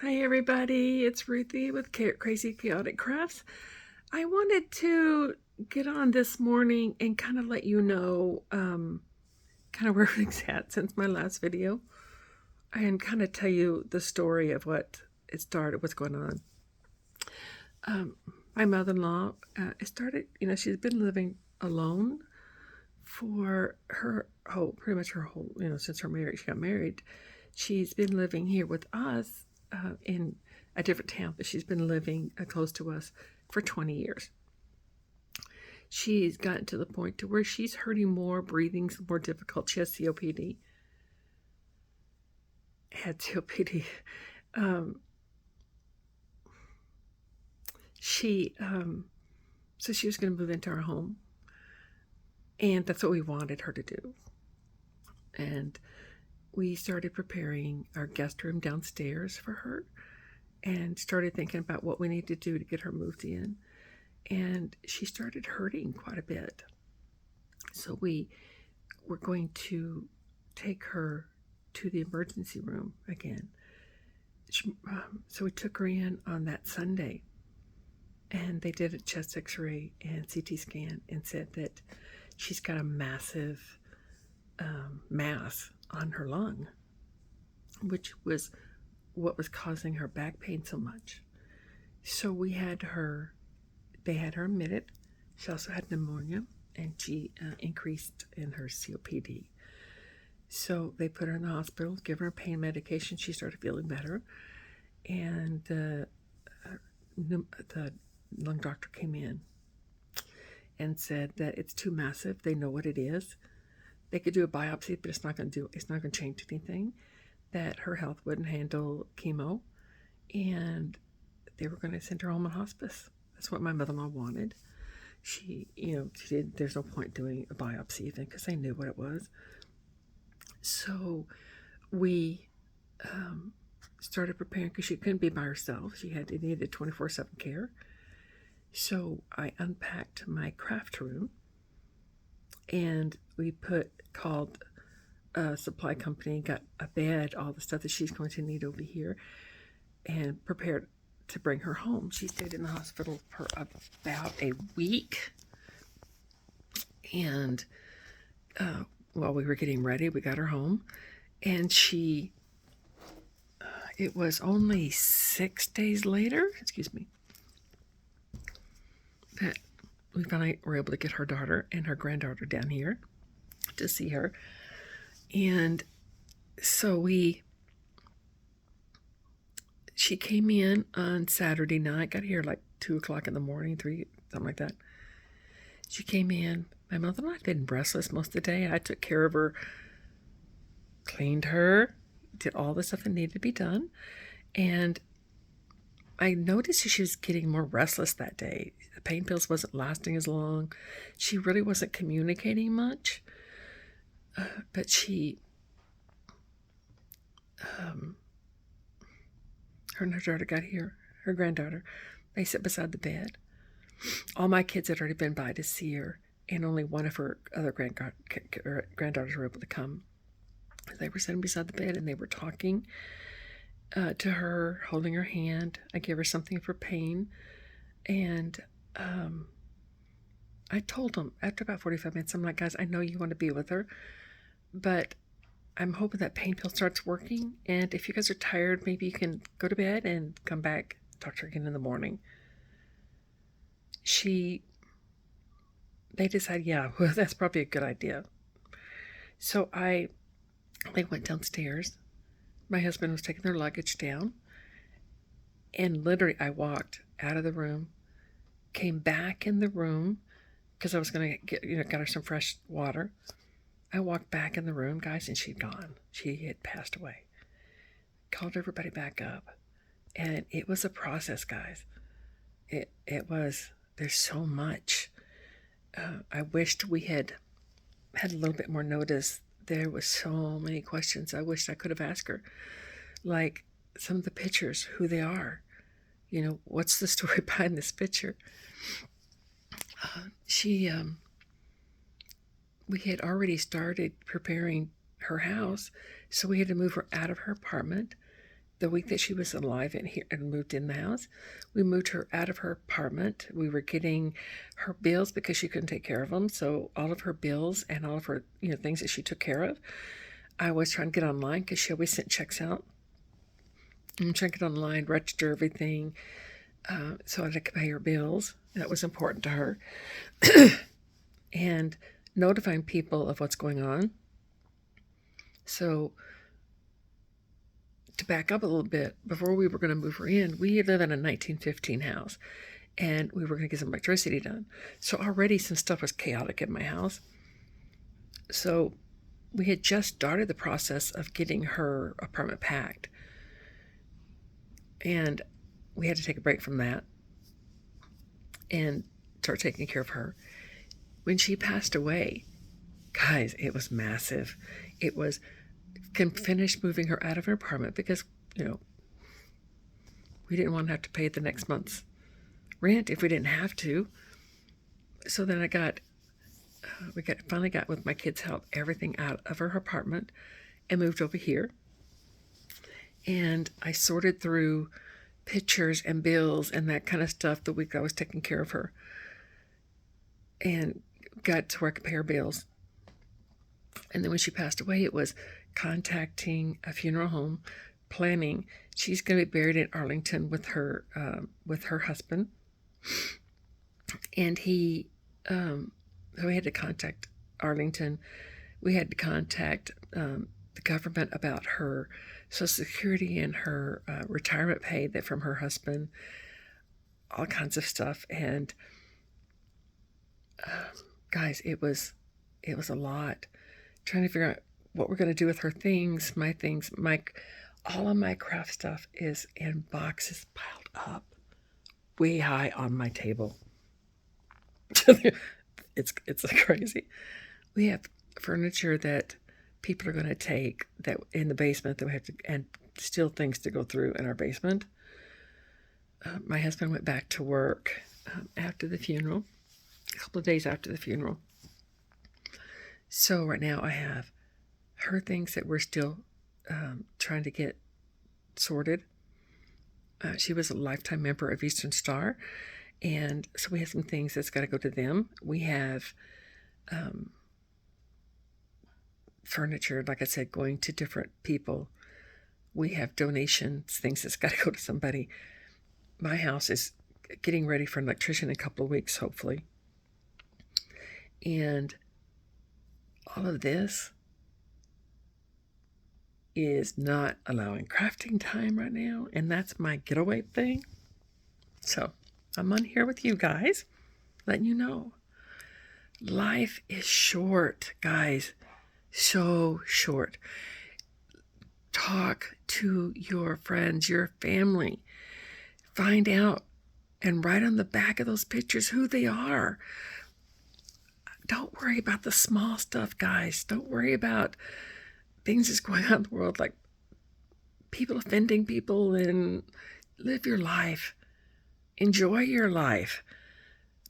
Hi everybody, it's Ruthie with Crazy Chaotic Crafts. I wanted to get on this morning and kind of let you know kind of where everything's at since my last video and kind of tell you the story of what it started, what's going on. My mother-in-law, it started, she's been living alone for pretty much her whole, since she got married. She's been living here with us in a different town, but she's been living close to us for 20 years. She's gotten to the point to where she's hurting more, breathing's more difficult. She has COPD. Had COPD. So she was going to move into our home, and that's what we wanted her to do. And we started preparing our guest room downstairs for her and started thinking about what we need to do to get her moved in. And she started hurting quite a bit. So we were going to take her to the emergency room again. So we took her in on that Sunday, and they did a chest x-ray and CT scan and said that she's got a massive mass on her lung, which was what was causing her back pain so much. So they had her admitted. She also had pneumonia, and she increased in her COPD. So they put her in the hospital, give her pain medication. She started feeling better, and the lung doctor came in and said that it's too massive. They know what it is. They could do a biopsy, but it's not going to change anything. That her health wouldn't handle chemo, and they were going to send her home in hospice. That's what my mother-in-law wanted. She did. There's no point doing a biopsy even because they knew what it was. So we started preparing because she couldn't be by herself. She needed 24/7 care. So I unpacked my craft room, and we called a supply company, got a bed, all the stuff that she's going to need over here, and prepared to bring her home. She stayed in the hospital for about a week, and while we were getting ready, we got her home, and it was only 6 days later, that we finally were able to get her daughter and her granddaughter down here to see her. And so she came in on Saturday night, got here like 2 o'clock in the morning, 3, something like that. She came in. My mother-in-law had been breathless most of the day. I took care of her, cleaned her, did all the stuff that needed to be done. And I noticed she was getting more restless that day. The pain pills wasn't lasting as long. She really wasn't communicating much. But her and her daughter got here, her granddaughter. They sat beside the bed. All my kids had already been by to see her, and only one of her other granddaughters were able to come. They were sitting beside the bed, and they were talking to her, holding her hand. I gave her something for pain, and I told them after about 45 minutes, I'm like, guys, I know you want to be with her, but I'm hoping that pain pill starts working, and if you guys are tired, maybe you can go to bed and come back, talk to her again in the morning. They decided, yeah, well, that's probably a good idea. So they went downstairs. My husband was taking their luggage down, and literally I walked out of the room, came back in the room because I was going to got her some fresh water. I walked back in the room, guys, and she'd gone. She had passed away. Called everybody back up, and it was a process, guys. It was. There's so much. I wished we had a little bit more notice. There was so many questions I wished I could have asked her, like some of the pictures, who they are. What's the story behind this picture? We had already started preparing her house, so we had to move her out of her apartment, the week that she was alive and here and moved in the house, we moved her out of her apartment. We were getting her bills because she couldn't take care of them. So all of her bills and all of her, things that she took care of, I was trying to get online because she always sent checks out. I'm trying to get online, register everything, so I could pay her bills. That was important to her. And notifying people of what's going on. So to back up a little bit, before we were going to move her in, we live in a 1915 house, and we were going to get some electricity done. So already some stuff was chaotic in my house. So we had just started the process of getting her apartment packed, and we had to take a break from that and start taking care of her. When she passed away, guys, it was massive. It was finished moving her out of her apartment because, we didn't want to have to pay the next month's rent if we didn't have to. So then we finally got, with my kids' help, everything out of her apartment and moved over here. And I sorted through pictures and bills and that kind of stuff the week I was taking care of her, and got to where I could pay her bills. And then when she passed away, it was contacting a funeral home, planning. She's going to be buried in Arlington with her husband, and so we had to contact Arlington. We had to contact the government about her Social Security and her retirement pay that from her husband, all kinds of stuff. And guys, it was a lot. Trying to figure out what we're going to do with her things, all of my craft stuff is in boxes piled up way high on my table. It's crazy. We have furniture that people are going to take that in the basement that we have to, and still things to go through in our basement. My husband went back to work after the funeral, a couple of days after the funeral. So right now I have her things that we're still trying to get sorted. She was a lifetime member of Eastern Star, and so we have some things that's got to go to them. We have furniture, like I said, going to different people. We have donations, things that's got to go to somebody. My house is getting ready for an electrician in a couple of weeks, hopefully. And all of this is not allowing crafting time right now, and that's my getaway thing. So I'm on here with you guys, letting you know. Life is short, guys. So short. Talk to your friends, your family. Find out and write on the back of those pictures who they are. Don't worry about the small stuff, guys. Don't worry about things that's going on in the world, like people offending people, and live your life. Enjoy your life.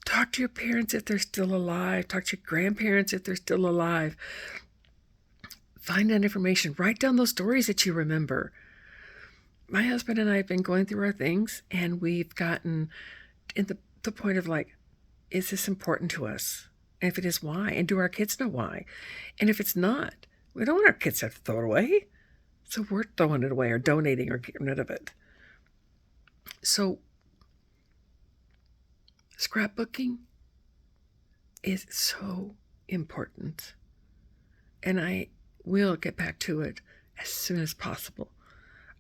Talk to your parents if they're still alive. Talk to your grandparents if they're still alive. Find that information. Write down those stories that you remember. My husband and I have been going through our things, and we've gotten in the point of like, is this important to us? And if it is, why? And do our kids know why? And if it's not, we don't want our kids to have to throw it away. So we're throwing it away or donating or getting rid of it. So scrapbooking is so important. And I will get back to it as soon as possible.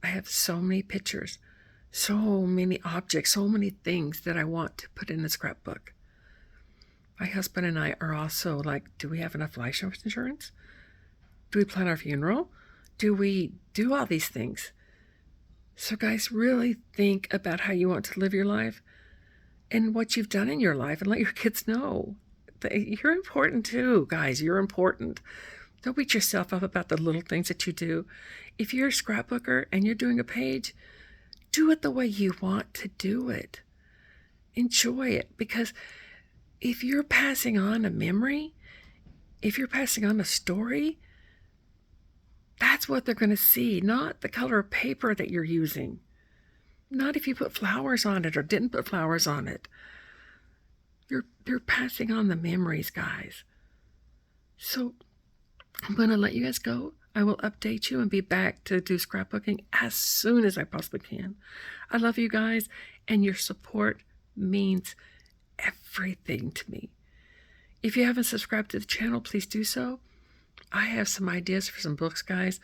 I have so many pictures, so many objects, so many things that I want to put in the scrapbook. My husband and I are also like, do we have enough life insurance? Do we plan our funeral? Do we do all these things? So guys, really think about how you want to live your life and what you've done in your life, and let your kids know that you're important too, guys. You're important. Don't beat yourself up about the little things that you do. If you're a scrapbooker and you're doing a page, do it the way you want to do it. Enjoy it, because if you're passing on a memory, if you're passing on a story, That's what they're going to see, not the color of paper that you're using. Not if you put flowers on it or didn't put flowers on it. You're passing on the memories, guys. So I'm going to let you guys go. I will update you and be back to do scrapbooking as soon as I possibly can. I love you guys, and your support means everything to me. If you haven't subscribed to the channel, please do so. I have some ideas for some books, guys.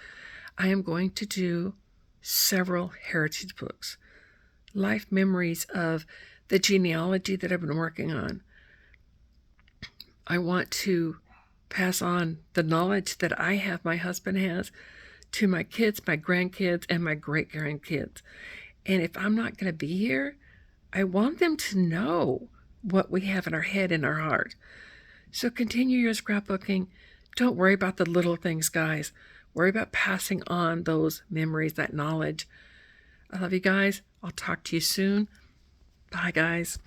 I am going to do several heritage books, life memories of the genealogy that I've been working on. I want to pass on the knowledge that I have, my husband has, to my kids, my grandkids, and my great-grandkids. And if I'm not going to be here, I want them to know what we have in our head and our heart. So continue your scrapbooking. Don't worry about the little things, guys. Worry about passing on those memories, that knowledge. I love you guys. I'll talk to you soon. Bye, guys.